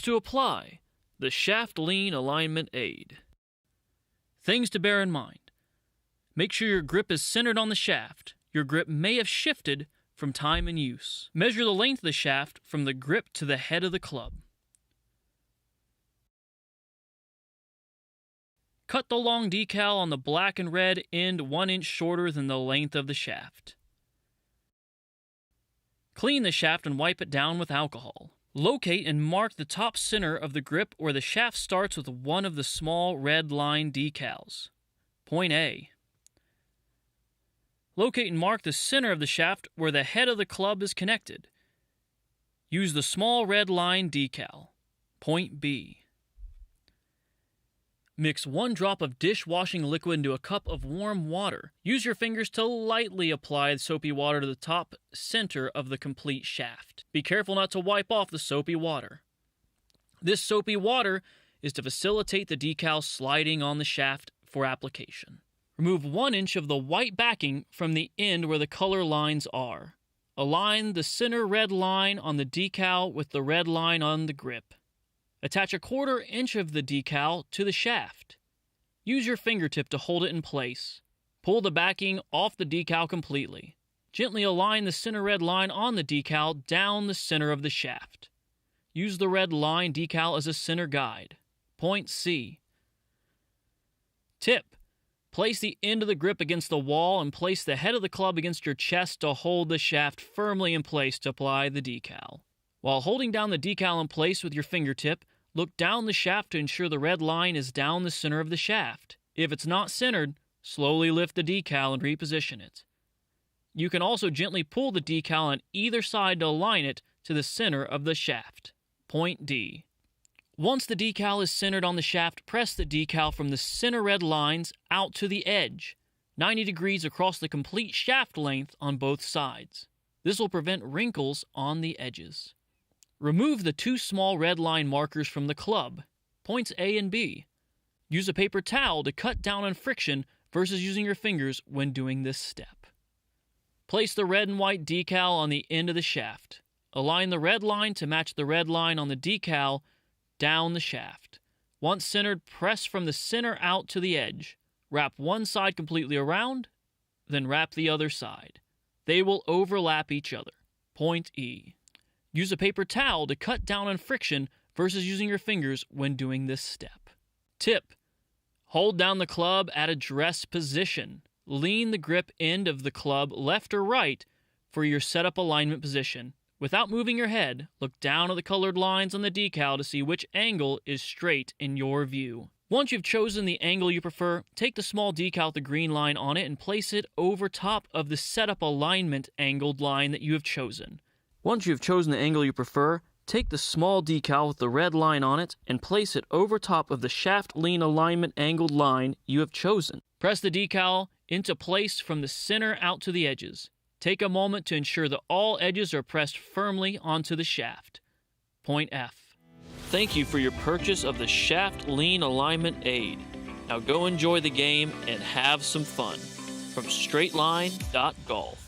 to apply the Shaft Lean Alignment Aid. Things to bear in mind. Make sure your grip is centered on the shaft. Your grip may have shifted from time and use. Measure the length of the shaft from the grip to the head of the club. Cut the long decal on the black and red end 1 inch shorter than the length of the shaft. Clean the shaft and wipe it down with alcohol. Locate and mark the top center of the grip where the shaft starts with one of the small red line decals. Point A. Locate and mark the center of the shaft where the head of the club is connected. Use the small red line decal. Point B. Mix 1 drop of dishwashing liquid into a cup of warm water. Use your fingers to lightly apply the soapy water to the top center of the complete shaft. Be careful not to wipe off the soapy water. This soapy water is to facilitate the decal sliding on the shaft for application. Remove 1 inch of the white backing from the end where the color lines are. Align the center red line on the decal with the red line on the grip. Attach 1/4 inch of the decal to the shaft. Use your fingertip to hold it in place. Pull the backing off the decal completely. Gently align the center red line on the decal down the center of the shaft. Use the red line decal as a center guide. Point C. Tip. Place the end of the grip against the wall and place the head of the club against your chest to hold the shaft firmly in place to apply the decal. While holding down the decal in place with your fingertip, look down the shaft to ensure the red line is down the center of the shaft. If it's not centered, slowly lift the decal and reposition it. You can also gently pull the decal on either side to align it to the center of the shaft. Point D. Once the decal is centered on the shaft, press the decal from the center red lines out to the edge, 90 degrees across the complete shaft length on both sides. This will prevent wrinkles on the edges. Remove the 2 small red line markers from the club, points A and B. Use a paper towel to cut down on friction versus using your fingers when doing this step. Place the red and white decal on the end of the shaft. Align the red line to match the red line on the decal down the shaft. Once centered, press from the center out to the edge. Wrap one side completely around, then wrap the other side. They will overlap each other. Point E. Use a paper towel to cut down on friction versus using your fingers when doing this step. Tip. Hold down the club at address position. Lean the grip end of the club left or right for your setup alignment position. Without moving your head, look down at the colored lines on the decal to see which angle is straight in your view. Once you've chosen the angle you prefer, take the small decal with the green line on it and place it over top of the setup alignment angled line that you have chosen. Once you've chosen the angle you prefer, take the small decal with the red line on it and place it over top of the shaft lean alignment angled line you have chosen. Press the decal into place from the center out to the edges. Take a moment to ensure that all edges are pressed firmly onto the shaft. Point F. Thank you for your purchase of the Shaft Lean Alignment Aid. Now go enjoy the game and have some fun. From straightline.golf.